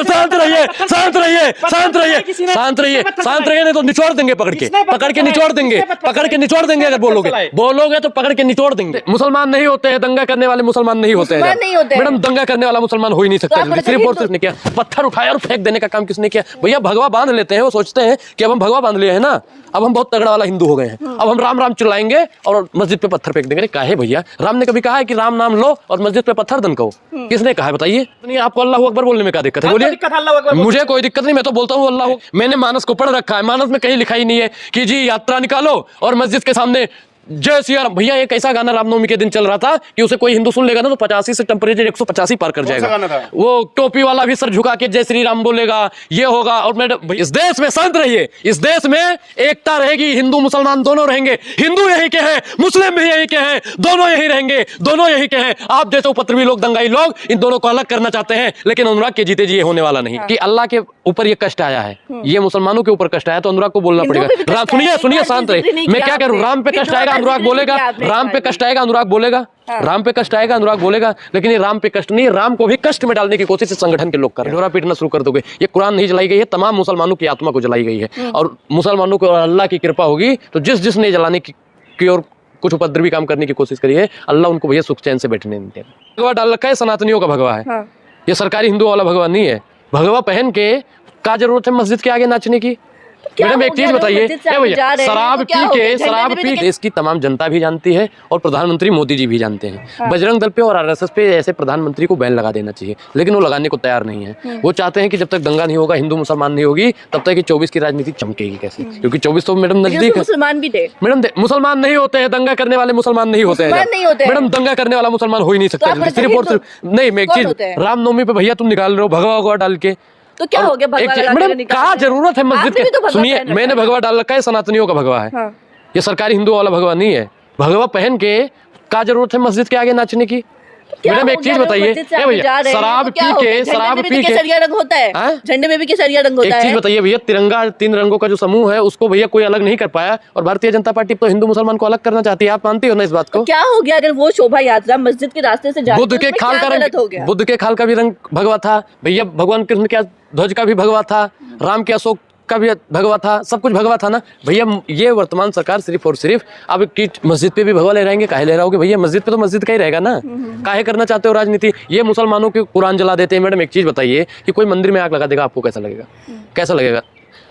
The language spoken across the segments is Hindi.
शांत रहिए, शांत रहिए, शांत रहिए, शांत रहिए, शांत रहिए, नहीं तो निचोड़ देंगे पकड़ के निचोड़ देंगे, पकड़ के निचोड़ देंगे। अगर बोलोगे तो पकड़ के निचोड़ देंगे। मुसलमान नहीं होते हैं, दंगा करने वाले मुसलमान नहीं होते हैं मैडम। दंगा करने वाला मुसलमान हो ही नहीं सकता। सिर्फ और सिर्फ ने किया, पत्थर उठाया और फेंक देने का काम किसने किया? भैया भगवा बांध लेते हैं, वो सोचते हैं कि अब हम भगवा बांध लिए हैं ना, अब हम बहुत तगड़ा वाला हिंदू हो गए हैं, अब हम राम राम चिल्लाएंगे और मस्जिद पे पत्थर फेंक देंगे। काहे भैया, राम ने कभी कहा है कि राम नाम लो और मस्जिद पे पत्थर दनकाओ? किसने कहा है बताइए? नहीं, आपको अल्लाह अकबर बोलने में क्या दिक्कत है? बोलिए। मुझे कोई दिक्कत नहीं, मैं तो बोलता हूँ अल्लाह। मैंने मानस को पढ़ रखा है, मानस में कहीं लिखा ही नहीं है कि जी यात्रा निकालो और मस्जिद के सामने जय सिया राम। भैया एक ऐसा गाना रामनवमी के दिन चल रहा था कि उसे कोई हिंदू सुन लेगा ना तो 85 से टेम्परेचर 185 पार कर जाएगा। वो टोपी वाला भी सर झुका के जय श्री राम बोलेगा, ये होगा। और मैडम इस देश में शांत रहिए, इस देश में एकता रहेगी, हिंदू मुसलमान दोनों रहेंगे। हिंदू यही के हैं, मुस्लिम भी यही के हैं, दोनों यही रहेंगे, दोनों यही के हैं। आप जैसे उपद्रवी लोग, दंगाई लोग इन दोनों को अलग करना चाहते हैं, लेकिन अनुराग के जीते जी ये होने वाला नहीं। कि अल्लाह के ऊपर ये कष्ट आया है, ये मुसलमानों के ऊपर कष्ट आया तो अनुराग को बोलना पड़ेगा। सुनिए सुनिए, शांत रहिए। मैं क्या करूँ? राम पे कष्ट आएगा अनुराग बोलेगा, राम पे कष्ट आएगा अनुराग बोलेगा, राम पे कष्ट आएगा अनुराग बोलेगा। लेकिन ये राम पे कष्ट नहीं, राम को भी कष्ट में डालने की कोशिश इस संगठन के लोग कर रहे हैं। ढोरा पीटना शुरू कर दोगे। ये कुरान नहीं जलाई गई है, तमाम मुसलमानों की आत्मा को जलाई गई है। और मुसलमानों को अल्लाह की कृपा होगी तो जिसने जलाने की और कुछ उपद्रवी काम करने की कोशिश करी है, अल्लाह उनको भैया सुख चैन से बैठने नहीं देगा। भगवा डाल रखा है, सनातनियों का भगवा है। ये सरकारी हिंदू वाला भगवा नहीं है। भगवा पहन के क्या जरूरत है मस्जिद के आगे नाचने की? मैडम एक चीज बताइए, भैया शराब पी के इसकी तमाम जनता भी जानती है और प्रधानमंत्री मोदी जी भी जानते हैं। बजरंग दल पे और आरएसएस पे ऐसे प्रधानमंत्री को बैन लगा देना चाहिए, लेकिन वो लगाने को तैयार नहीं है। वो चाहते हैं कि जब तक दंगा नहीं होगा, हिंदू मुसलमान नहीं होगी, तब तक 24 की राजनीति चमकेगी कैसे? क्योंकि 24 तो मैडम नजदीक है। मुसलमान भी थे मैडम, मुसलमान नहीं होते हैं, दंगा करने वाले मुसलमान नहीं होते हैं मैडम। दंगा करने वाला मुसलमान हो ही नहीं सकता। सिर्फ और सिर्फ नहीं, मैं एक चीज, रामनवमी पे भैया तुम निकाल रहे हो भगवा भगवा डाल के, तो क्या हो गया? मैडम क्या जरूरत है मस्जिद के? सुनिए, मैंने भगवा डाल रखा है, सनातनियों का भगवा है। ये सरकारी हिंदू वाला भगवा नहीं है। भगवा पहन के क्या जरूरत है मस्जिद के आगे नाचने की? मैडम एक चीज बताइए, भैया शराब पी के केसरिया रंग होता है, झंडे में भी केसरिया रंग होता है। एक चीज बताइए भैया, तिरंगा 3 रंगों का जो समूह है उसको भैया कोई अलग नहीं कर पाया, और भारतीय जनता पार्टी तो हिंदू मुसलमान को अलग करना चाहती है। आप मानती हो ना इस बात को? क्या हो गया अगर वो शोभा यात्रा मस्जिद के रास्ते से जाती? बुद्ध के खाल का रंग, बुद्ध के खाल का भी रंग भगवा था भैया, भगवान कृष्ण के ध्वज का भी भगवा था, राम के अशोक का भी भगवा था, सब कुछ भगवा था ना भैया। ये वर्तमान सरकार सिर्फ और सिर्फ अब की मस्जिद पे भी भगवा ले रहेंगे। काहे ले रहोगे भैया? मस्जिद पे तो मस्जिद का ही रहेगा ना। काहे करना चाहते हो राजनीति? ये मुसलमानों के कुरान जला देते हैं। मैडम एक चीज बताइए कि कोई मंदिर में आग लगा देगा, आपको कैसा लगेगा? कैसा लगेगा?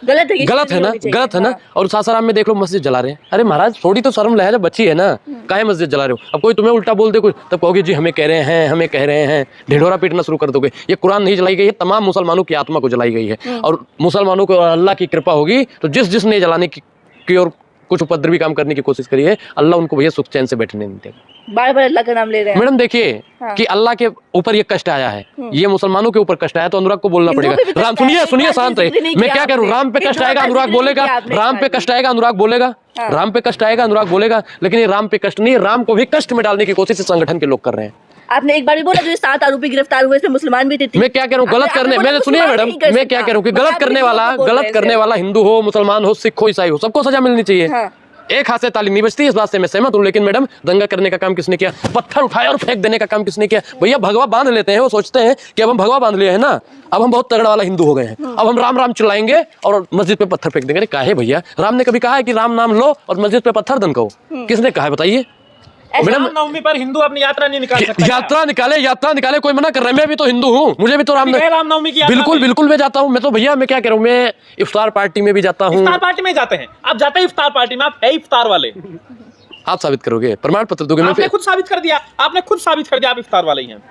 गलत है ना, गलत है ना। और सासाराम में देख लो मस्जिद जला रहे हैं। अरे महाराज थोड़ी तो शर्म लहजा बची है ना, काहे मस्जिद जला रहे हो? अब कोई तुम्हें उल्टा बोल दे कुछ, तब कहोगे जी हमें कह रहे हैं, हमें कह रहे हैं, ढिढोरा पीटना शुरू कर दोगे। ये कुरान नहीं जलाई गई है, तमाम मुसलमानों की आत्मा को जलाई गई है। और मुसलमानों को अल्लाह की कृपा होगी तो जिसने जलाने की और कुछ उपद्रवी काम करने की कोशिश करी है, अल्लाह उनको भैया सुख चैन से बैठने नहीं देगा। बार बार अल्लाह का नाम ले रहे हैं। मैडम देखिए कि अल्लाह के ऊपर ये कष्ट आया है, ये मुसलमानों के ऊपर कष्ट आया तो अनुराग को बोलना पड़ेगा। राम सुनिए सुनिए, शांत रहिए। मैं क्या करूँ? राम पे कष्ट आएगा अनुराग बोलेगा, राम पे कष्ट आएगा अनुराग बोलेगा, राम पे कष्ट आएगा अनुराग बोलेगा। लेकिन ये राम पे कष्ट नहीं, राम को भी कष्ट में डालने की कोशिश इस संगठन के लोग कर रहे हैं। आपने एक बार भी बोला जो 7 आरोपी गिरफ्तार हुए इसमें मुसलमान भी थे। मैं क्या कह रहा हूँ? गलत करने, मैंने सुनिए मैडम, मैं क्या कह रहा हूँ कि गलत करने वाला हिंदू हो, मुसलमान हो, सिख हो, ईसाई हो, सबको सजा मिलनी चाहिए। एक हाथ से ताली नहीं बजती, इस बात से मैं सहमत हूं। लेकिन मैडम दंगा करने का काम किसने किया? पत्थर उठाया और फेंक देने का काम किसने किया? भैया भगवा बांध लेते हैं, वो सोचते हैं कि अब हम भगवा बांध लिए हैं ना, अब हम बहुत तगड़ा वाला हिंदू हो गए हैं, अब हम राम राम चिल्लाएंगे और मस्जिद पे पत्थर फेंक देंगे। काहे भैया? राम ने कभी कहा है कि राम नाम लो और मस्जिद पे पत्थर दनकाओ? किसने कहा है बताइए? मैडम नवमी पर हिंदू अपनी यात्रा नहीं निकाल सकता। यात्रा निकाले, कोई मना कर रहा है? मैं भी तो हिंदू हूँ, मुझे भी तो रामनवमी की बिल्कुल मैं जाता हूँ। मैं तो भैया मैं क्या कह रहा हूँ, मैं इफ्तार पार्टी में भी जाता हूँ। इफ्तार पार्टी में जाते हैं आप? जाते हैं इफ्तार पार्टी में? आप है इफ्तार वाले? आप साबित करोगे? प्रमाण पत्र दोगे? आपने खुद साबित कर दिया, आप इफ्तार वाले ही हैं।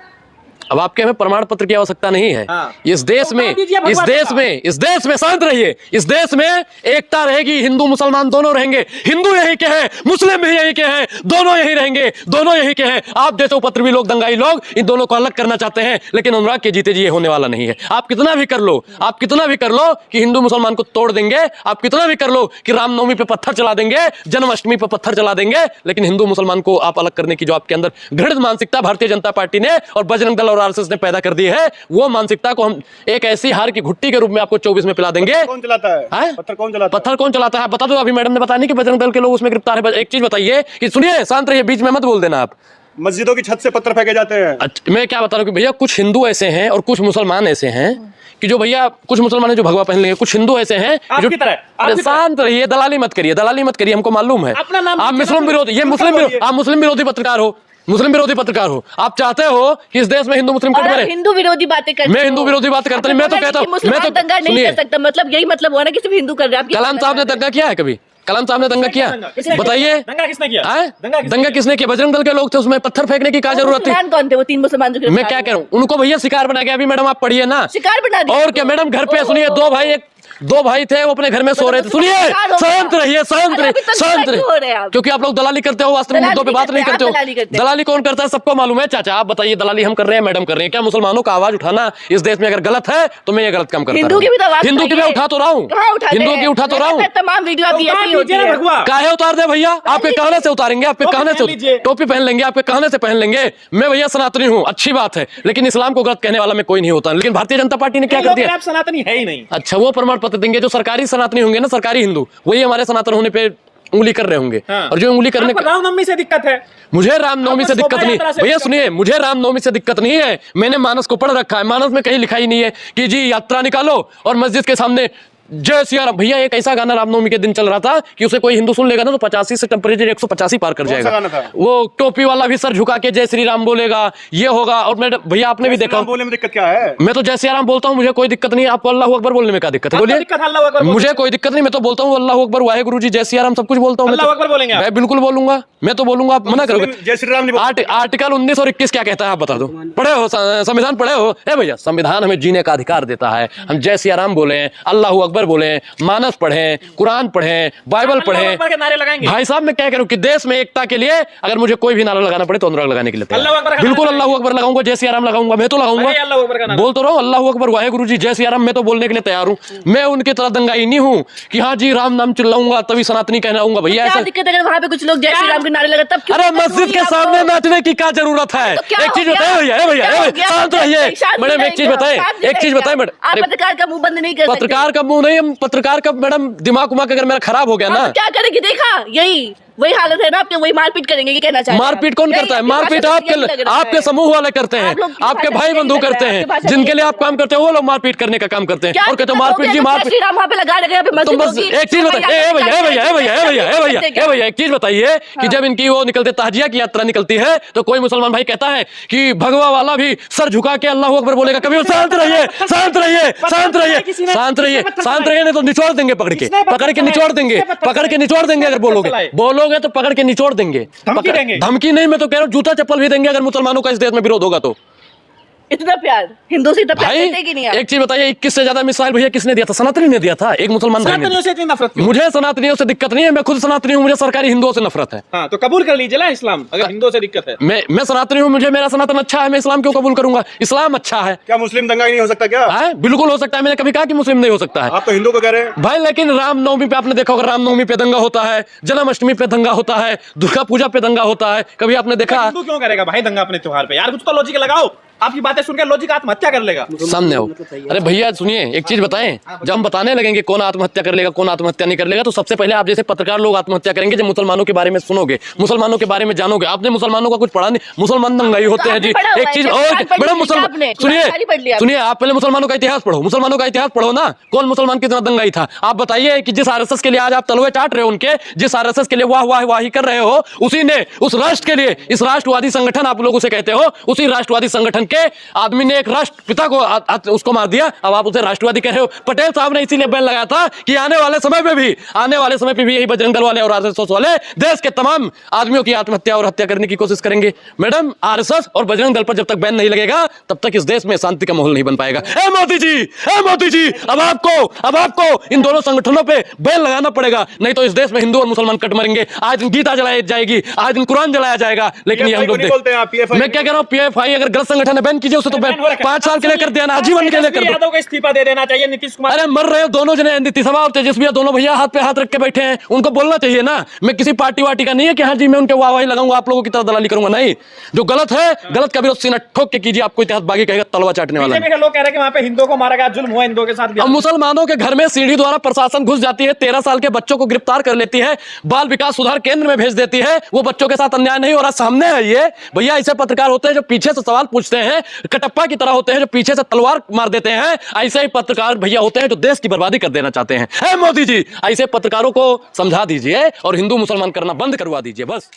अब आपके हमें प्रमाण पत्र की आवश्यकता नहीं है। इस देश में शांत रहिए। इस देश में एकता रहेगी, हिंदू मुसलमान दोनों रहेंगे। हिंदू यही के हैं, मुस्लिम भी यही के हैं, दोनों यही रहेंगे, दोनों यही के हैं। आप जैसे उपद्रवी लोग, दंगाई लोग इन दोनों को अलग करना चाहते हैं, लेकिन अनुराग के जीते जी ये होने वाला नहीं है। आप कितना भी कर लो कि हिंदू मुसलमान को तोड़ देंगे, आप कितना भी कर लो कि रामनवमी पे पत्थर चला देंगे, जन्माष्टमी पे पत्थर चला देंगे, लेकिन हिंदू मुसलमान को आप अलग करने की जो आपके अंदर घृणित मानसिकता भारतीय जनता पार्टी ने और बजरंग दल और आरएसएस ने पैदा कर दी है, वो मानसिकता को हम एक ऐसी हार की घुट्टी के रूप में आपको 24 में पिला देंगे। कौन चलाता है? पत्थर कौन चलाता है? बता दो। अभी मैडम ने बताया नहीं कि बजरंग दल के लोग उसमें गिरफ्तार है। एक चीज बताइए कि सुनिए, शांत रहिए, बीच में मत बोल देना आप। मस्जिदों की छत से पत्थर फेंके जाते हैं। अच्छा, मैं क्या बता रहा हूँ कि भैया कुछ हिंदू ऐसे हैं और कुछ मुसलमान ऐसे हैं कि जो भैया कुछ मुसलमान हैं जो भगवा पहन लेंगे, कुछ हिंदू ऐसे हैं जो आपकी तरह, आपकी शांत रहिए, दलाली मत करिए, हमको मालूम है अपना नाम आप मुस्लिम विरोधी, ये आप मुस्लिम विरोधी पत्रकार हो, मुस्लिम विरोधी पत्रकार हो। आप चाहते हो कि इस देश में हिंदू मुस्लिम कट और आप मरे। हिंदू विरोधी बातें करते मैं हो। हिंदू विरोधी बात करता नहीं, मैं तो कहता हूँ, मैं तो दंगा नहीं सुनिए, कर सकता, मतलब यही मतलब हुआ ना कि सिर्फ हिंदू कर रहे हैं। आप ये कलाम कहना साहब ने चाहते हैं। दंगा किया है कभी? कलाम साहब ने दंगा किया? किसने बताइए, दंगा किसने किया? हैं? दंगा किसने किया? बजरंग दल के लोग थे, उसमें पत्थर फेंकने की क्या जरूरत थी? मुसलमान कौन थे वो 3 मुसलमान जो मैं क्या कह रहा हूँ, उनको भैया शिकार बना के, अभी मैडम आप पढ़िए ना, शिकार बना दिया और क्या मैडम, घर पे सुनिए, दो भाई थे, वो अपने घर में सो रहे थे। सुनिए, शांत रहिए, शांत रहिए, क्योंकि आप लोग दलाली करते हो, वास्तविक मुद्दों पे बात नहीं करते हो। दलाली कौन करता है सबको मालूम है। चाचा आप बताइए, दलाली हम कर रहे हैं, मैडम कर रही है क्या? मुसलमानों का आवाज उठाना इस देश में अगर गलत है तो मैं ये गलत काम करता हूं। हिंदू की भी तो आवाज हिंदू की मैं उठा तो रहा हूँ, हिंदू की उठा तो रहा हूँ। तमाम वीडियो आपकी ऐसी होती है। भगवा काहे उतार दे भैया, आपके कहने से उतारेंगे, आपके कहने पहन लीजिए। से टोपी पहन लेंगे, आपके कहने से पहन लेंगे। मैं भैया सनातनी हूँ, अच्छी बात है, लेकिन इस्लाम को गलत कहने वाला मैं कोई नहीं होता। लेकिन भारतीय जनता पार्टी ने क्या कर दिया? आप सनातनी है ही नहीं। अच्छा, वो प्रमाण पत्र देंगे जो सरकारी सनातनी होंगे ना, सरकारी हिंदू, वही हमारे सनातन होने पे उंगली कर रहे होंगे। हाँ। और जो उंगली करने आपको रामनवमी से दिक्कत है? मुझे रामनवमी से दिक्कत नहीं भैया, सुनिए, मुझे रामनवमी से दिक्कत नहीं है। मैंने मानस को पढ़ रखा है, मानस में कहीं लिखा ही नहीं है कि जी यात्रा निकालो और मस्जिद के सामने जय सिया राम। भैया एक ऐसा गाना रामनवमी के दिन चल रहा था कि उसे कोई हिंदू सुन लेगा ना तो 85 से टेम्परेचर 185 पार कर जाएगा। गाना था? वो टोपी वाला भी सर झुका के जय श्री राम बोलेगा, ये होगा। और मैं भैया आपने भी देखा, बोलने में दिक्कत क्या है? मैं तो जय सिया राम बोलता हूँ, मुझे कोई दिक्कत नहीं है। आपको अल्लाह अकबर बोलने में क्या दिक्कत है? बोलिए। मुझे कोई दिक्कत नहीं, मैं तो बोलता हूँ अल्लाह अकबर, वाहेगुरु जी, जय सिया राम, सब कुछ बोलता हूँ। अल्लाह अकबर बोलेंगे आप? मैं बिल्कुल बोलूंगा, मैं तो बोलूंगा, आप मना करोगे? जय श्री राम नहीं बोलते? आर्टिकल 19 और 21 क्या कहता है आप बता दो। पढ़े हो संविधान? पढ़े हो? ए भैया, संविधान हमें जीने का अधिकार देता है। हम जय सिया राम बोले, अल्लाह अकबर बोले, मानस पढ़ें, कुरान पढ़ें, बाइबल पढ़ें। नारे लगाएंगे भाई साहब मैं क्या करूं कि देश में एकता के लिए अगर मुझे कोई भी नारा लगाना पड़े तो अनुराग लगाने के लिए तैयार। बिल्कुल अल्लाह अकबर लगाऊंगा, जय सिया राम लगाऊंगा, मैं तो लगाऊंगा, बोल तो रहा हूं अल्लाह अकबर, वाहेगुरु जी, जय सिया राम, मैं तो बोलने के लिए तैयार हूं। मैं उनकी तरह दंगाई नहीं हूं कि हाँ जी राम नाम चिल्लाऊंगा तभी सनातनी कहलाऊंगा। भैया क्या दिक्कत है अगर वहाँ पे कुछ लोग जय श्री राम के नारे लगा तब क्यों? अरे मस्जिद के सामने नाचने की क्या जरूरत है? एक चीज बताए भैया, शांत रहिए मैडम, एक चीज बताए, मैडम। आप पत्रकार का मुंह बंद नहीं कर सकते। पत्रकार का मुंह नहीं, पत्रकार का मैडम दिमाग उमाग अगर मेरा खराब हो गया ना, क्या करेंगे? देखा, यही वही हालत है ना आपके, वही मारपीट करेंगे, ये कहना चाहिए। मारपीट कौन करता है? मारपीट आपके समूह वाले करते हैं, आपके भाई बंधु करते हैं, जिनके लिए आप काम करते हैं वो लोग मारपीट करने का काम करते हैं। और कहते हैं मारपीट जी, मारपीट। श्री राम वहाँ पे लगा रहे हैं, तो बस एक चीज बताइए भैया, एक चीज बताइए कि जब इनकी वो निकलते ताजिया की यात्रा निकलती है तो कोई मुसलमान भाई कहता है कि भगवा वाला भी सर झुका के अल्लाह अकबर बोलेगा कभी? शांत रहिए, शांत रहिए, शांत रहिए, शांत रहिए, शांत रहिए, नहीं तो निचोड़ देंगे, पकड़ के निचोड़ देंगे, अगर बोलोगे तो पकड़ के निचोड़ देंगे। धमकी नहीं, मैं तो कह रहा हूँ जूता चप्पल भी देंगे अगर मुसलमानों का इस देश में विरोध होगा तो। इतना प्यार हिंदू से, इतना प्यार भाई देते कि नहीं आप? एक चीज बताइए, 21 से ज्यादा मिसाइल भैया किसने दिया था? सनातनी ने दिया था, एक मुसलमान भाई ने। सनातनियों से इतनी नफरत क्यों? मुझे सनातनियों से दिक्कत नहीं है, मैं खुद सनातनी हूँ, मुझे सरकारी हिंदुओं से नफरत है। हाँ, तो कबूल कर लीजिए ना इस्लाम, अगर हिंदुओं से दिक्कत है। मैं सनातनी हूँ, मुझे मेरा सनातन अच्छा है, मैं इस्लाम क्यों कबूल करूंगा? इस्लाम अच्छा है। क्या मुस्लिम दंगा नहीं हो सकता क्या? बिल्कुल हो सकता है, मैंने कभी कहा कि मुस्लिम नहीं हो सकता है। आप तो हिंदू को कह रहे हैं भाई, लेकिन रामनवमी पे आपने देखा होगा, रामनवमी पे दंगा होता है, जन्माष्टमी पे दंगा होता है, दुर्गा पूजा पे दंगा होता है, कभी आपने देखा? हिंदू क्यों करेगा भाई दंगा अपने त्योहार पे? यार कुछ तो लॉजिक लगाओ, आपकी बातें सुनकर लॉजिक आत्महत्या कर लेगा सामने हो। अरे भैया सुनिए, एक चीज बताएं, जब हम बताने लगेंगे कौन आत्महत्या कर लेगा कौन आत्महत्या नहीं कर लेगा, तो सबसे पहले आप जैसे पत्रकार लोग आत्महत्या करेंगे जब मुसलमानों के बारे में सुनोगे, मुसलमानों के बारे में जानोगे। आपने मुसलमानों का कुछ पढ़ा नहीं, मुसलमान दंगाई होते हैं जी। एक चीज और मैडम, मुसलमान सुनिए, आप पहले मुसलमानों का इतिहास पढ़ो, मुसलमानों का इतिहास पढ़ो ना, कौन मुसलमान कितना दंगाई था। आप बताइए कि जिस आरएसएस के लिए आज आप तलवे चाट रहे हो, उनके जिस आरएसएस के लिए वाही कर रहे हो, उसी ने उस राष्ट्र के लिए, इस राष्ट्रवादी संगठन आप लोग उसे कहते हो, उसी राष्ट्रवादी संगठन के आदमी ने एक राष्ट्रपिता को उसको मार दिया, अब आप उसे राष्ट्रवादी कह रहे हो। पटेल साहब ने इसीलिए बैन लगाया था कि आने वाले समय पे भी यही बजरंग दल वाले और आरएसएस वाले देश के तमाम आदमियों की आत्महत्या और हत्या करने की कोशिश करेंगे। मैडम, आरएसएस और बजरंग दल पर जब तक बैन नहीं लगेगा तब तक इस देश में शांति का माहौल नहीं बन पाएगा। ए मोदी जी, अब आपको इन दोनों संगठनों पे बैन लगाना पड़ेगा, नहीं तो इस देश में हिंदू और मुसलमान कट मरेंगे। आज दिन गीता जलाई जाएगी, आज दिन कुरान जलाया जाएगा, लेकिन ये हम लोग मैं क्या कह रहा हूँ, पीएफआई अगर गलत संगठन मैंने बैन कीजिए उसे, तो 5 साल के लिए कर दिया ना, आजीवन के लिए कर दो। यादव को इस्तीफा दे देना चाहिए, नीतीश कुमार। अरे मर रहे हो दोनों जने, नीतीश और तेजस्वी, दोनों भैया हाथ पे हाथ रख के बैठे हैं, उनको बोलना चाहिए ना। मैं किसी पार्टी वार्टी का नहीं है कि हाँ जी मैं उनके वाहवाही लगाऊंगा, आप लोगों की तरह दलाली करूंगा, नहीं। जो गलत है गलत का विरोध सीना ठोक के कीजिए, आपको इतिहास बागी कहेगा तलवा चाटने वाला। बीजेपी के लोग कह रहे हैं कि वहां पे हिंदुओं को मारा गया, जुल्म हुआ हिंदुओं के साथ भी। अब मुसलमानों के घर में सीढ़ी द्वारा प्रशासन घुस जाती है, 13 साल के बच्चों को गिरफ्तार कर लेती है, बाल विकास सुधार केंद्र में भेज देती है, वो बच्चों के साथ अन्याय नहीं हो रहा, सामने है ये भैया। ऐसे पत्रकार होते हैं जो पीछे से सवाल पूछते हैं, कटप्पा की तरह होते हैं जो पीछे से तलवार मार देते हैं, ऐसे ही पत्रकार भैया होते हैं जो देश की बर्बादी कर देना चाहते हैं। मोदी जी ऐसे पत्रकारों को समझा दीजिए और हिंदू मुसलमान करना बंद करवा दीजिए बस।